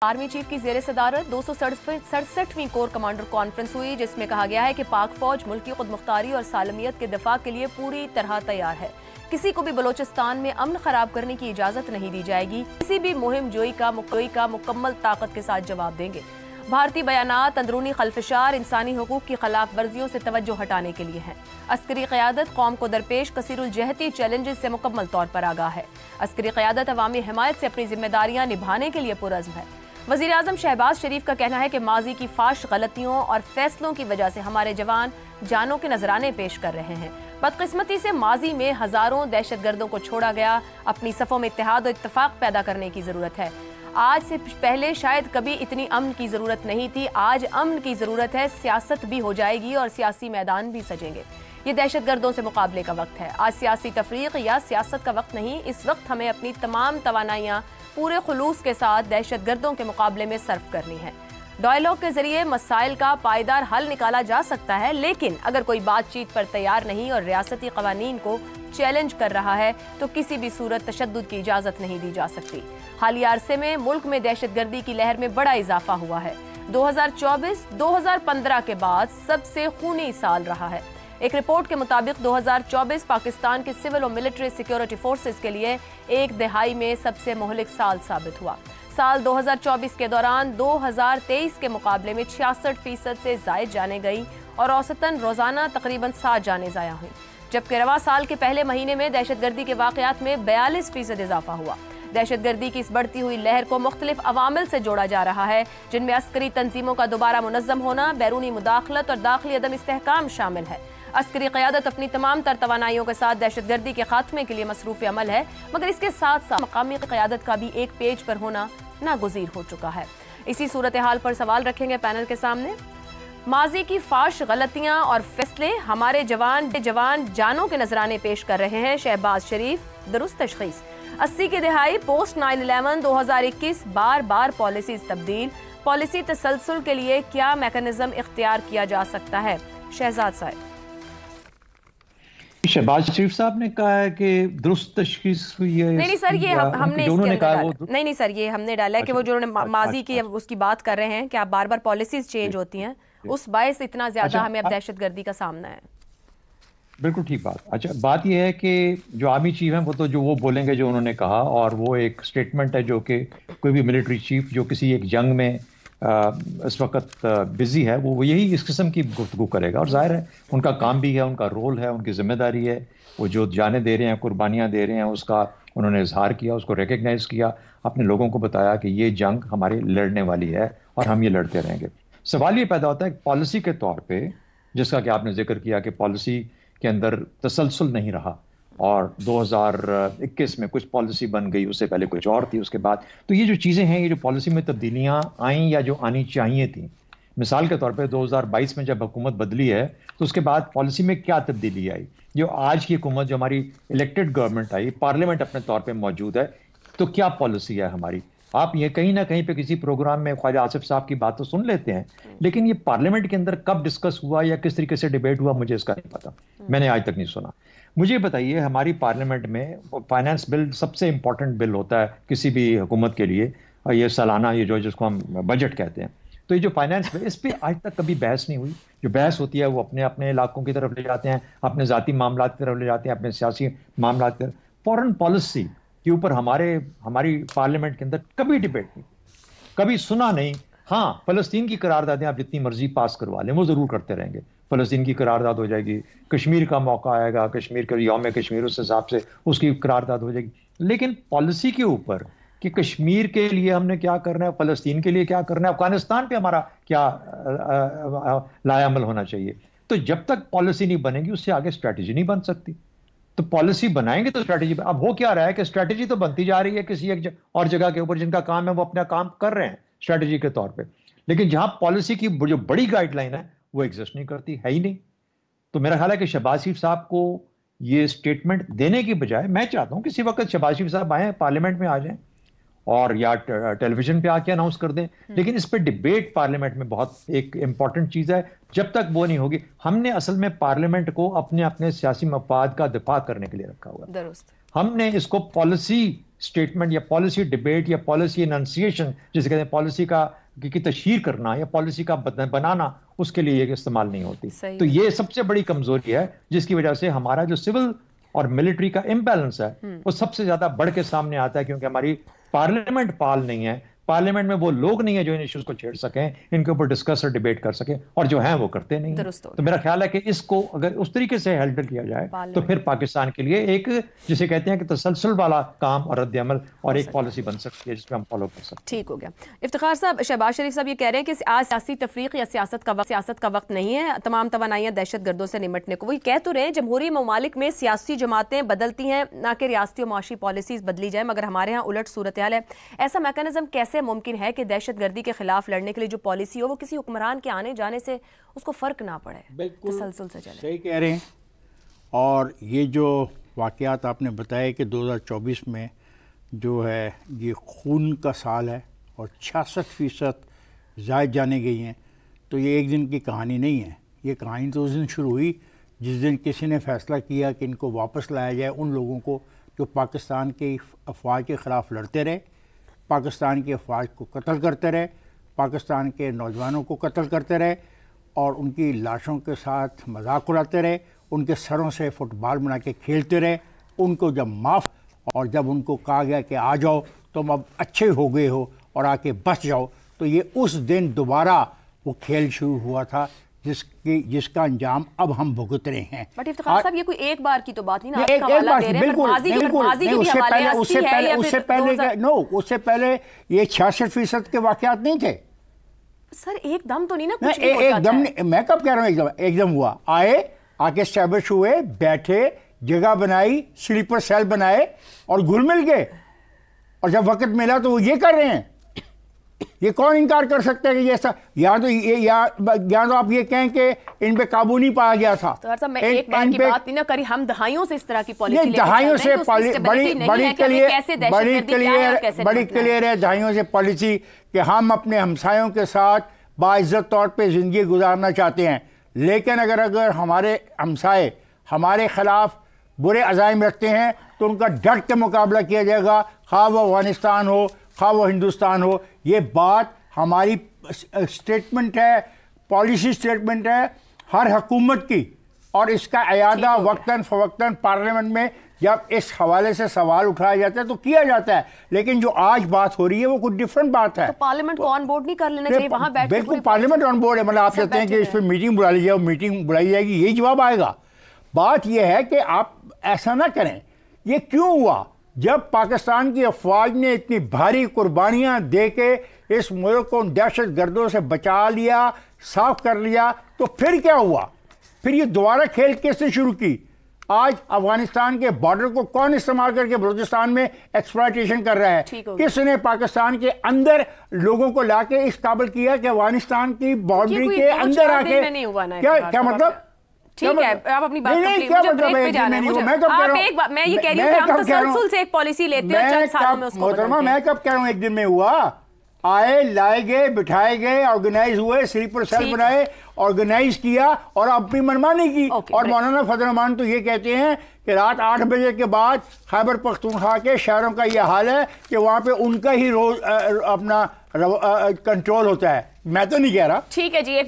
Army chief की ज़ेरे सदारत 267वीं कोर कमांडर कॉन्फ्रेंस हुई, जिसमें कहा गया है कि पाक फौज मुल्की खुदमुख्तारी और सालमियत के दिफा के लिए पूरी तरह तैयार है। किसी को भी बलोचिस्तान में अमन खराब करने की इजाजत नहीं दी जाएगी। किसी भी मुहिम जोई का मुकम्मल ताकत के साथ जवाब देंगे। भारतीय बयानात अंदरूनी खलफशार इंसानी हुकूक की खिलाफ वर्जियों से तवज्जो हटाने के लिए हैं। अस्करी क़यादत कौम को दरपेश कसीरुल जहती चैलेंजेस से मुकम्मल तौर पर आगाह है। अस्करी क़यादत अवामी हिमायत से अपनी जिम्मेदारियां निभाने के लिए पुरज़्म है। वज़ीर आज़म शहबाज शरीफ का कहना है कि माजी की फाश गलतियों और फैसलों की वजह से हमारे जवान जानों के नजराने पेश कर रहे हैं। बदकिस्मती से माजी में हजारों दहशतगर्दों को छोड़ा गया। अपनी सफ़ों में इत्तेहाद और इत्तफाक पैदा करने की ज़रूरत है। आज से पहले शायद कभी इतनी अमन की ज़रूरत नहीं थी। आज अमन की ज़रूरत है। सियासत भी हो जाएगी और सियासी मैदान भी सजेंगे। ये दहशतगर्दों से मुकाबले का वक्त है। आज सियासी तफरीक या सियासत का वक्त नहीं। इस वक्त हमें अपनी तमाम तवानाइयाँ पूरे खुलूस के साथ दहशतगर्दों के मुकाबले में सर्फ करनी है। डायलॉग के जरिए मसाइल का पायदार हल निकाला जा सकता है, लेकिन अगर कोई बातचीत पर तैयार नहीं और रियासती कवानीन को चैलेंज कर रहा है तो किसी भी सूरत तशद्दुद की इजाज़त नहीं दी जा सकती। हालिया अरसे में मुल्क में दहशतगर्दी की लहर में बड़ा इजाफा हुआ है। 2024-2015 के बाद सबसे खूनी साल रहा है। एक रिपोर्ट के मुताबिक 2024 पाकिस्तान के सिविल और मिलिट्री सिक्योरिटी फोर्सेस के लिए एक दहाई में सबसे मुहलिक साल साबित हुआ। साल 2024 के दौरान 2023 के मुकाबले में 66% से जायद जाने गई और औसतन रोजाना तकरीबन 7 जाने ज़ाया हुई, जबकि रवा साल के पहले महीने में दहशतगर्दी के वाक़यात में 42% इजाफा हुआ। दहशतगर्दी की इस बढ़ती हुई लहर को मुख्तलिफ अवामिल से जोड़ा जा रहा है, जिनमें अस्करी तंजीमों का दोबारा मुनज़्ज़म होना, बैरूनी मुदाखलत और दाखिली अदम इस्तेहकाम शामिल है। अस्करी क़यादत अपनी तमाम तर तवानाइयों के साथ दहशतगर्दी के खात्मे के लिए मसरूफ़ अमल है, मगर इसके साथ साथ मकामी क़यादत का भी एक पेज पर होना नागुज़ीर हो चुका है। इसी सूरत हाल पर सवाल रखेंगे पैनल के सामने। माजी की फाश गलतियां और फैसले हमारे जवान जानों के नजराने पेश कर रहे हैं। शहबाज शरीफ दुरुस्त तशख़ीस। 80 की दिहाई पोस्ट 9/11 2021 बार बार पॉलिसीज तब्दील। पॉलिसी तसलसल के लिए क्या मैकेनिज्म इख्तियार किया जा सकता है? शहजाद साहब। शहबाज शरीफ साहब ने कहा है कि दुरुस्त तशख़ीस हुई है। नहीं सर, ये हमने नहीं सर, ये हमने डाला है कि वो जो माजी की उसकी बात कर रहे हैं कि आप बार बार पॉलिसीज चेंज होती हैं, उस बायस इतना ज्यादा हमें अब दहशतगर्दी का सामना है। बिल्कुल ठीक बात। अच्छा, बात यह है कि जो आर्मी चीफ हैं वो तो जो वो बोलेंगे जो उन्होंने कहा, और वो एक स्टेटमेंट है जो कि कोई भी मिलिट्री चीफ जो किसी एक जंग में इस वक्त बिजी है वो यही इस किस्म की गुफ्तगू करेगा। और जाहिर है उनका काम भी है, उनका रोल है, उनकी जिम्मेदारी है। वो जो जाने दे रहे हैं, कुर्बानियाँ दे रहे हैं, उसका उन्होंने इजहार किया, उसको रिकग्नाइज किया, अपने लोगों को बताया कि ये जंग हमारी लड़ने वाली है और हम ये लड़ते रहेंगे। सवाल ये पैदा होता है पॉलिसी के तौर पर, जिसका कि आपने जिक्र किया कि पॉलिसी के अंदर तसलसल नहीं रहा और 2021 में कुछ पॉलिसी बन गई, उससे पहले कुछ और थी, उसके बाद तो ये जो चीज़ें हैं, ये जो पॉलिसी में तब्दीलियां आईं या जो आनी चाहिए थी, मिसाल के तौर पे 2022 में जब हुकूमत बदली है तो उसके बाद पॉलिसी में क्या तब्दीली आई। जो आज की हुकूमत, जो हमारी इलेक्टेड गवर्नमेंट आई, पार्लियामेंट अपने तौर पर मौजूद है, तो क्या पॉलिसी है हमारी। आप ये कहीं ना कहीं पे किसी प्रोग्राम में ख्वाजा आसिफ साहब की बात तो सुन लेते हैं, लेकिन ये पार्लियामेंट के अंदर कब डिस्कस हुआ या किस तरीके से डिबेट हुआ, मुझे इसका नहीं पता, मैंने आज तक नहीं सुना। मुझे बताइए, हमारी पार्लियामेंट में फाइनेंस बिल सबसे इंपॉर्टेंट बिल होता है किसी भी हुकूमत के लिए, और ये सालाना, ये जिसको हम बजट कहते हैं, तो ये जो फाइनेंस बिल, इस पर आज तक कभी बहस नहीं हुई। जो बहस होती है वो अपने अपने इलाकों की तरफ ले जाते हैं, अपने ज़ाती मामला की तरफ ले जाते हैं, अपने सियासी मामला की तरफ। फॉरेन पॉलिसी के ऊपर हमारी पार्लियामेंट के अंदर कभी डिबेट नहीं, कभी सुना नहीं। हाँ, फ़लस्तीन की करारदादें आप जितनी मर्जी पास करवा लें, वो ज़रूर करते रहेंगे। फ़लस्तीन की करारदाद हो जाएगी, कश्मीर का मौका आएगा, कश्मीर के यौम कश्मीर उस हिसाब से उसकी करारदाद हो जाएगी, लेकिन पॉलिसी के ऊपर कि कश्मीर के लिए हमने क्या करना है, फ़लस्तीन के लिए क्या करना है, अफगानिस्तान पे हमारा क्या लायामल होना चाहिए, तो जब तक पॉलिसी नहीं बनेगी उससे आगे स्ट्रैटेजी नहीं बन सकती। तो पॉलिसी बनाएंगे तो स्ट्रैटेजी। अब हो क्या रहा है कि स्ट्रैटेजी तो बनती जा रही है किसी एक और जगह के ऊपर, जिनका काम है वो अपना काम कर रहे हैं स्ट्रैटेजी के तौर पे, लेकिन जहां पॉलिसी की जो बड़ी गाइडलाइन है वो एग्जिस्ट नहीं करती, है ही नहीं। तो मेरा ख्याल है कि शहबाज शरीफ साहब को ये स्टेटमेंट देने की बजाय, मैं चाहता हूं किसी वक्त शहबाज शरीफ साहब आए, पार्लियामेंट में आ जाएं और या टेलीविजन पे आके अनाउंस कर दें, लेकिन इस पे डिबेट पार्लियामेंट में बहुत एक इंपॉर्टेंट चीज है। जब तक वो नहीं होगी, हमने असल में पार्लियामेंट को अपने अपने सियासी मफाद का दिफा करने के लिए रखा हुआ है। ہم نے اس کو پالیسی اسٹیٹمنٹ یا پالیسی ڈبیٹ یا پالیسی اننسیشن جسے کہتے ہیں پالیسی کی تشہیر کرنا یا پالیسی کا بنانا، اس کے لیے یہ استعمال نہیں ہوتی. تو یہ سب سے بڑی کمزوری ہے جس کی وجہ سے ہمارا جو سول اور ملٹری کا امبیلنس ہے وہ سب سے زیادہ بڑھ کے سامنے آتا ہے، کیونکہ ہماری پارلیمنٹ پال نہیں ہے. پارلیمنٹ میں وہ لوگ نہیں ہیں جو ان ایشوز کو چھیڑ سکیں، ان کے اوپر ڈسکس اور ڈیبیٹ کر سکیں، اور جو ہیں وہ کرتے نہیں ہیں. تو میرا خیال ہے کہ اس کو اگر اس طریقے سے ہینڈل کیا جائے تو پھر پاکستان کے لیے ایک جسے کہتے ہیں کہ تسلسل والا کام اور رد عمل اور ایک پالیسی بن سکتی ہے جس میں ہم فالو کر سکتے ہیں. ٹھیک ہو گیا. افتخار صاحب، شہباز شریف صاحب یہ کہہ رہے ہیں کہ آج سیاسی تفریق یا سیاست کا وقت نہیں ہے، تمام توانائیاں دہشت گردوں سے نمٹنے کو. وہی کہہ تو رہے ہیں جمہوری ممالک میں سیاسی جماعتیں بدلتی ہیں، نہ کہ ریاستی و معاشی پالیسیز بدلی جائیں، مگر ہمارے ہاں الٹ صورتحال ہے. ایسا میکانزم کیسے ممکن ہے کہ دہشت گردی کے خلاف لڑنے کے لیے جو پالیسی ہو وہ کسی حکمران کے آنے جانے سے اس کو فرق نہ پڑے، تسلسل سے چلے؟ صحیح کہہ رہے ہیں. اور یہ جو واقعات آپ نے بتایا کہ 2024 میں جو ہے یہ خون کا سال ہے اور 66% زائد جانے گئی ہیں، تو یہ ایک دن کی کہانی نہیں ہے. یہ کہانی تو اس دن شروع ہوئی جس دن کسی نے فیصلہ کیا کہ ان کو واپس لایا جائے، ان لوگوں کو جو پاکستان کی افواج کے خلاف لڑتے رہے، پاکستان کی افواج کو قتل کرتے رہے، پاکستان کے نوجوانوں کو قتل کرتے رہے اور ان کی لاشوں کے ساتھ مذاق اڑاتے رہے، ان کے سروں سے فٹ بال بنا کے کھیلتے رہے. ان کو جب معاف اور جب ان کو کہا گیا کہ آ جاؤ تم اب اچھے ہو گئے ہو اور آ کے بس جاؤ، تو یہ اس دن دوبارہ وہ کھیل شروع ہوا تھا جس کا انجام اب ہم بھگت رہے ہیں. بٹ افتخار صاحب یہ کوئی ایک بار کی تو بات نہیں نا، آپ کا حوالہ دے رہے ہیں ماضی کے بھی حوالے ہیں. اس سے پہلے یہ 66% کے واقعات نہیں تھے. سر ایک دم تو نہیں نا کچھ بھی ایک دم نہیں. میں کب کہہ رہا ہوں ایک دم ہوا؟ آئے آ کے اسٹیبلش ہوئے، بیٹھے، جگہ بنائی، سلیپر سیل بنائے اور گھل مل گئے، اور جب وقت ملا تو وہ یہ کر رہے ہیں. یہ کون انکار کر سکتا ہے کہ یہ یا تو آپ یہ کہیں کہ ان پہ قابو نہیں پایا گیا تھا. تو میں ایک بار کی بات نہیں نہ کری، ہم دہائیوں سے اس طرح کی پالیسی دہائیوں سے بڑی کلیئر ہے دہائیوں سے پالیسی کہ ہم اپنے ہمسایوں کے ساتھ باعزت طور پہ زندگی گزارنا چاہتے ہیں، لیکن اگر ہمارے ہمسائے ہمارے خلاف برے عزائم رکھتے ہیں تو ان کا ڈٹ کے مقابلہ کیا جائے گا، خواہ وہ افغانستان ہو خواہ وہ ہندوستان ہو. یہ بات ہماری اسٹیٹمنٹ ہے، پالیسی اسٹیٹمنٹ ہے ہر حکومت کی، اور اس کا اعادہ وقتاً فوقتاً پارلیمنٹ میں جب اس حوالے سے سوال اٹھایا جاتا ہے تو کیا جاتا ہے. لیکن جو آج بات ہو رہی ہے وہ کچھ ڈفرنٹ بات ہے. تو پارلیمنٹ کو آن بورڈ نہیں کر لینا چاہیے وہاں بیٹھ کے؟ بالکل پارلیمنٹ آن بورڈ ہے. مطلب آپ کہتے ہیں کہ اس پہ میٹنگ بلا لی جائے، میٹنگ بلائی جائے گی، یہی جواب آئے گا. بات یہ ہے کہ آپ ایسا نہ کریں. یہ کیوں ہوا؟ جب پاکستان کی افواج نے اتنی بھاری قربانیاں دے کے اس ملک کو دہشت گردوں سے بچا لیا، صاف کر لیا، تو پھر کیا ہوا؟ پھر یہ دوبارہ کھیل کس نے شروع کی؟ آج افغانستان کے بارڈر کو کون استعمال کر کے بلوچستان میں ایکسپلائٹیشن کر رہا ہے؟ کس نے پاکستان کے اندر لوگوں کو لا کے اس قابل کیا کہ افغانستان کی باؤنڈری کے اندر آ کے کیا مطلب؟ ٹھیک ہے آپ اپنی بات کمپلیٹ، مجھے بریک پہ جانا ہے. میں یہ کہہ رہی ہوں کہ ہم تسلسل سے ایک پالیسی لیتے ہیں چند سالوں میں اس کو بدلتے ہیں. میں کب کہہ رہا ہوں ایک دن میں ہوا؟ آئے، لائے گئے، بٹھائے گئے، آرگنائز ہوئے، سلیپر سیل بنائے، آرگنائز کیا اور اپنی منمانی کی. اور مولانا فضل الرحمان تو یہ کہتے ہیں کہ رات 8 بجے کے بعد خیبر پختونخوا کے شہروں کا یہ حال ہے کہ وہاں پہ ان کا ہی روز اپنا کنٹرول ہوتا ہے. میں تو نہیں کہہ رہا. ٹھیک ہے جی.